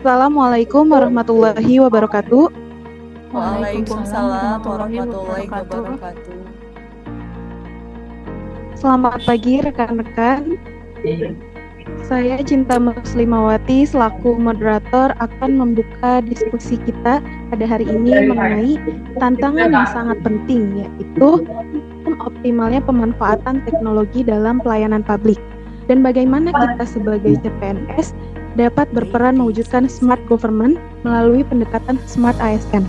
Assalamualaikum warahmatullahi wabarakatuh. Waalaikumsalam warahmatullahi wabarakatuh. Selamat pagi rekan-rekan. Saya Cinta Muslimawati selaku moderator akan membuka diskusi kita pada hari ini mengenai tantangan yang sangat penting, yaitu optimalnya pemanfaatan teknologi dalam pelayanan publik dan bagaimana kita sebagai CPNS dapat berperan mewujudkan smart government melalui pendekatan smart ASN.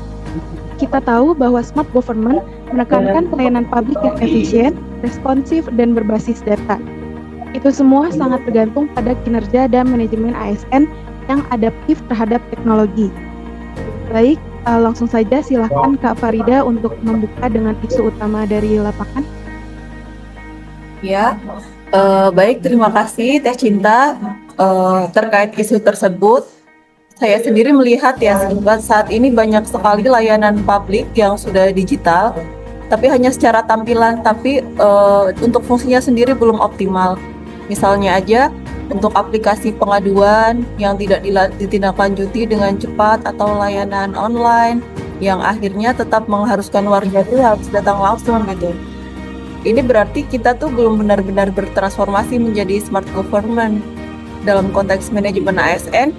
Kita tahu bahwa smart government menekankan pelayanan publik yang efisien, responsif, dan berbasis data. Itu semua sangat tergantung pada kinerja dan manajemen ASN yang adaptif terhadap teknologi. Baik, langsung saja silakan Kak Farida untuk membuka dengan isu utama dari lapangan. Ya, baik, terima kasih Teh Cinta. Terkait isu tersebut, saya sendiri melihat ya saat ini banyak sekali layanan publik yang sudah digital, tapi hanya secara tampilan, tapi untuk fungsinya sendiri belum optimal. Misalnya aja untuk aplikasi pengaduan yang tidak ditindaklanjuti dengan cepat atau layanan online yang akhirnya tetap mengharuskan warga itu harus datang langsung gitu. Ini berarti kita tuh belum benar-benar bertransformasi menjadi smart government. Dalam konteks manajemen ASN,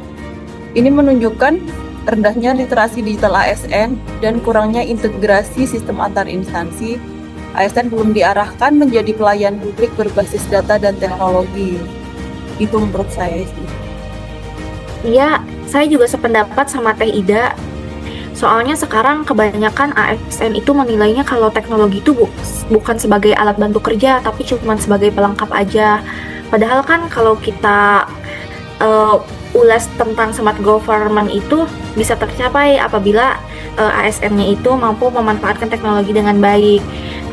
ini menunjukkan rendahnya literasi digital ASN dan kurangnya integrasi sistem antar instansi. ASN belum diarahkan menjadi pelayan publik berbasis data dan teknologi. Itu menurut saya sih. Iya, saya juga sependapat sama Teh Ida. Soalnya sekarang kebanyakan ASN itu menilainya kalau teknologi itu bukan sebagai alat bantu kerja, tapi cuma sebagai pelengkap aja. Padahal kan kalau kita ulas tentang smart government itu bisa tercapai apabila ASN-nya itu mampu memanfaatkan teknologi dengan baik.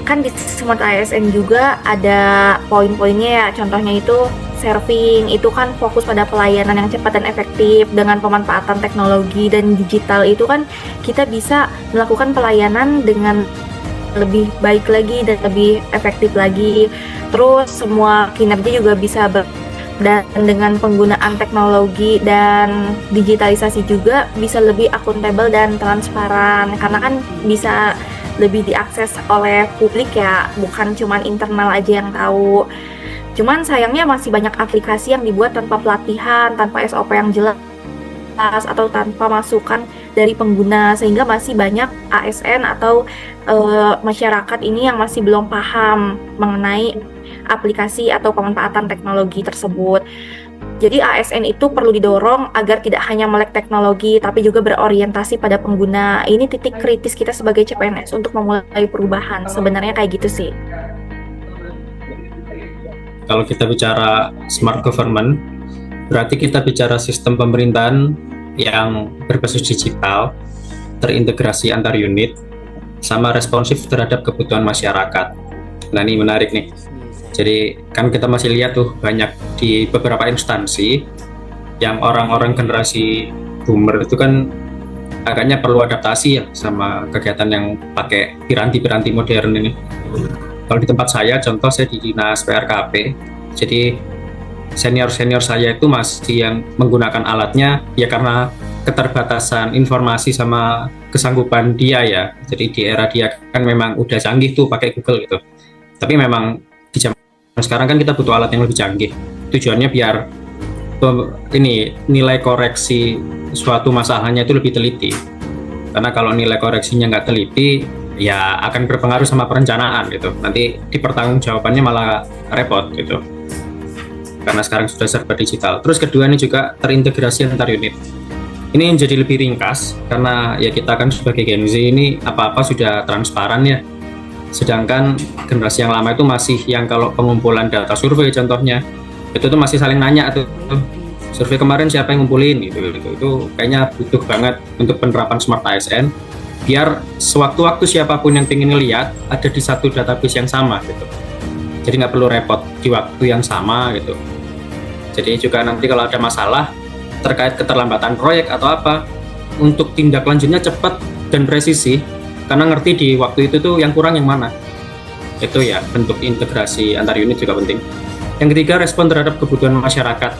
Kan di smart ASN juga ada poin-poinnya ya, contohnya itu serving, itu kan fokus pada pelayanan yang cepat dan efektif. Dengan pemanfaatan teknologi dan digital itu kan kita bisa melakukan pelayanan dengan lebih baik lagi dan lebih efektif lagi. Terus semua kinerja juga bisa dan dengan penggunaan teknologi dan digitalisasi juga bisa lebih akuntabel dan transparan, karena kan bisa lebih diakses oleh publik ya, bukan cuma internal aja yang tahu. Cuman sayangnya masih banyak aplikasi yang dibuat tanpa pelatihan, tanpa SOP yang jelas, atau tanpa masukan dari pengguna, sehingga masih banyak ASN atau masyarakat ini yang masih belum paham mengenai aplikasi atau pemanfaatan teknologi tersebut. Jadi ASN itu perlu didorong agar tidak hanya melek teknologi, tapi juga berorientasi pada pengguna. Ini titik kritis kita sebagai CPNS untuk memulai perubahan. Sebenarnya kayak gitu sih. Kalau kita bicara smart government, berarti kita bicara sistem pemerintahan yang berbasis digital, terintegrasi antar unit, sama responsif terhadap kebutuhan masyarakat. Nah, ini menarik nih. Jadi kan kita masih lihat tuh banyak di beberapa instansi yang orang-orang generasi boomer itu kan agaknya perlu adaptasi ya sama kegiatan yang pakai piranti-piranti modern ini. Kalau di tempat saya, contoh saya di dinas PRKP, jadi senior-senior saya itu masih yang menggunakan alatnya ya karena keterbatasan informasi sama kesanggupan dia ya. Jadi di era dia kan memang udah canggih tuh pakai Google gitu. Tapi memang di zaman sekarang kan kita butuh alat yang lebih canggih. Tujuannya biar ini nilai koreksi suatu masalahnya itu lebih teliti. Karena kalau nilai koreksinya nggak teliti, ya akan berpengaruh sama perencanaan gitu. Nanti di pertanggungjawabannya malah repot gitu. Karena sekarang sudah serba digital. Terus kedua ini juga terintegrasi antar unit. Ini yang jadi lebih ringkas karena ya kita kan sebagai Gen Z ini apa-apa sudah transparan ya. Sedangkan generasi yang lama itu masih yang kalau pengumpulan data survei contohnya itu tuh masih saling nanya tuh survei kemarin siapa yang ngumpulin gitu. Itu kayaknya butuh banget untuk penerapan smart ASN biar sewaktu-waktu siapapun yang ingin lihat ada di satu database yang sama gitu. Jadi nggak perlu repot di waktu yang sama gitu. Jadi juga nanti kalau ada masalah terkait keterlambatan proyek atau apa, untuk tindak lanjutnya cepat dan presisi, karena ngerti di waktu itu tuh yang kurang yang mana. Itu ya bentuk integrasi antar unit juga penting. Yang ketiga, respon terhadap kebutuhan masyarakat.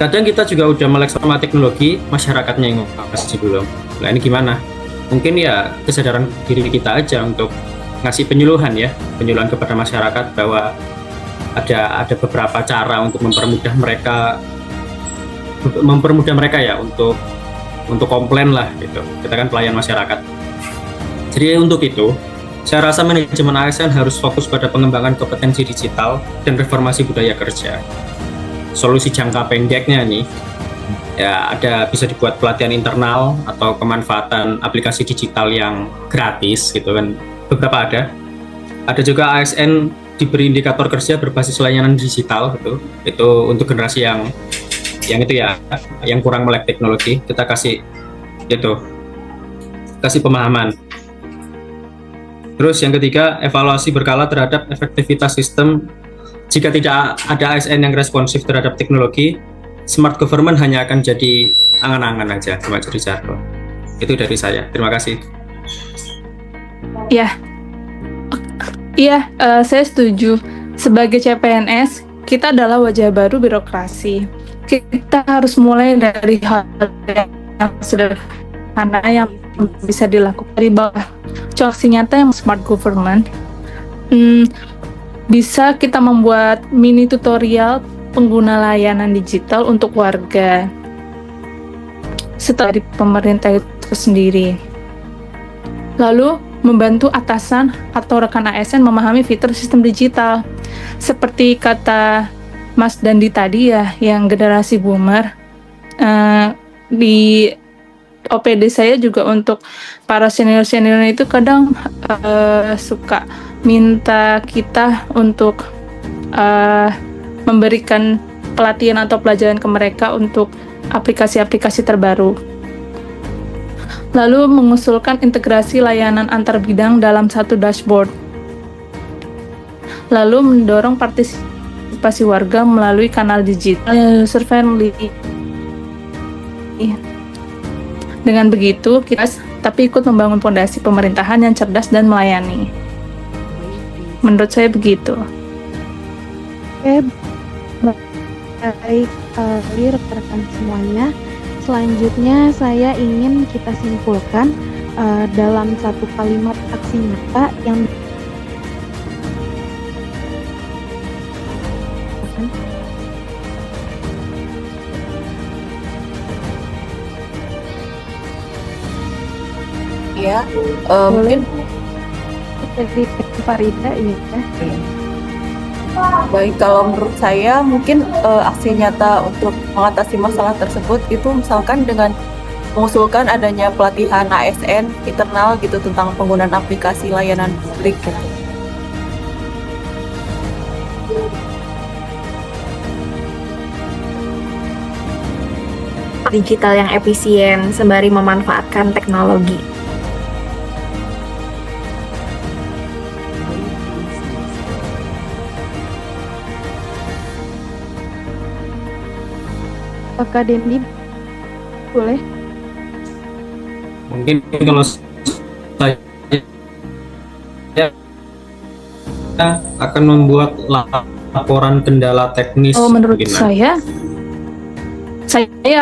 Kadang kita juga udah melek sama teknologi, masyarakatnya yang masih belum. Nah ini gimana? Mungkin ya kesadaran diri kita aja untuk ngasih penyuluhan kepada masyarakat bahwa ada beberapa cara untuk mempermudah mereka ya untuk komplain lah gitu. Kita kan pelayan masyarakat. Jadi untuk itu, saya rasa manajemen ASN harus fokus pada pengembangan kompetensi digital dan reformasi budaya kerja. Solusi jangka pendeknya nih, ya bisa dibuat pelatihan internal atau pemanfaatan aplikasi digital yang gratis gitu kan. Beberapa ada. Ada juga ASN diberi indikator kerja berbasis layanan digital gitu. Itu untuk generasi yang kurang melek teknologi, kita kasih pemahaman. Terus yang ketiga, evaluasi berkala terhadap efektivitas sistem. Jika tidak ada ASN yang responsif terhadap teknologi, smart government hanya akan jadi angan-angan aja, cuma jadi jargon. Itu dari saya. Terima kasih. Saya setuju. Sebagai CPNS, kita adalah wajah baru birokrasi. Kita harus mulai dari hal yang sederhana yang bisa dilakukan dari bawah. Contoh nyata yang smart government, bisa kita membuat mini tutorial pengguna layanan digital untuk warga setelah dari pemerintah itu sendiri. Lalu membantu atasan atau rekan ASN memahami fitur sistem digital. Seperti kata Mas Dandi tadi ya, yang generasi boomer, di OPD saya juga untuk para senior-senior itu kadang suka minta kita untuk memberikan pelatihan atau pelajaran ke mereka untuk aplikasi-aplikasi terbaru. Lalu mengusulkan integrasi layanan antar bidang dalam satu dashboard. Lalu mendorong partisipasi warga melalui kanal digital yang user friendly. Dengan begitu, kita tapi ikut membangun fondasi pemerintahan yang cerdas dan melayani. Menurut saya begitu. Oke, baik rekan-rekan semuanya. Selanjutnya saya ingin kita simpulkan dalam satu kalimat aksi nyata yang mungkin dari Farida ya. baik, kalau menurut saya mungkin aksi nyata untuk mengatasi masalah tersebut itu misalkan dengan mengusulkan adanya pelatihan ASN internal gitu tentang penggunaan aplikasi layanan publik gitu. Digital yang efisien sembari memanfaatkan teknologi. Kak Dendi, boleh? Mungkin kalau saya akan membuat laporan kendala teknis. Menurut saya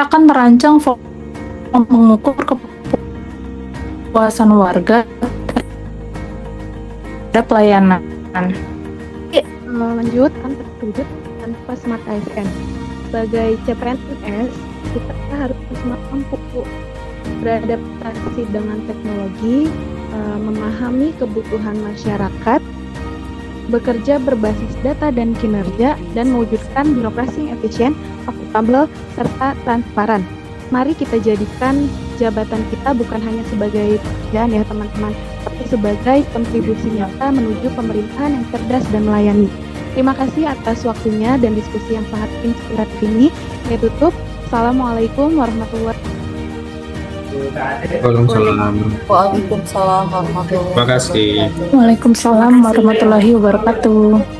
akan merancang mengukur kepuasan warga terhadap pelayanan. Lanjut tanpa smart ASN. Sebagai CPNS, kita harus mampu beradaptasi dengan teknologi, memahami kebutuhan masyarakat, bekerja berbasis data dan kinerja, dan mewujudkan birokrasi yang efisien, akuntabel, serta transparan. Mari kita jadikan jabatan kita bukan hanya sebagai pekerjaan ya teman-teman, tapi sebagai kontribusi nyata menuju pemerintahan yang cerdas dan melayani. Terima kasih atas waktunya dan diskusi yang sangat inspiratif ini. Saya tutup. Assalamualaikum warahmatullahi Waalaikumsalam. Waalaikumsalam warahmatullahi wabarakatuh. Terima kasih. Waalaikumsalam warahmatullahi wabarakatuh.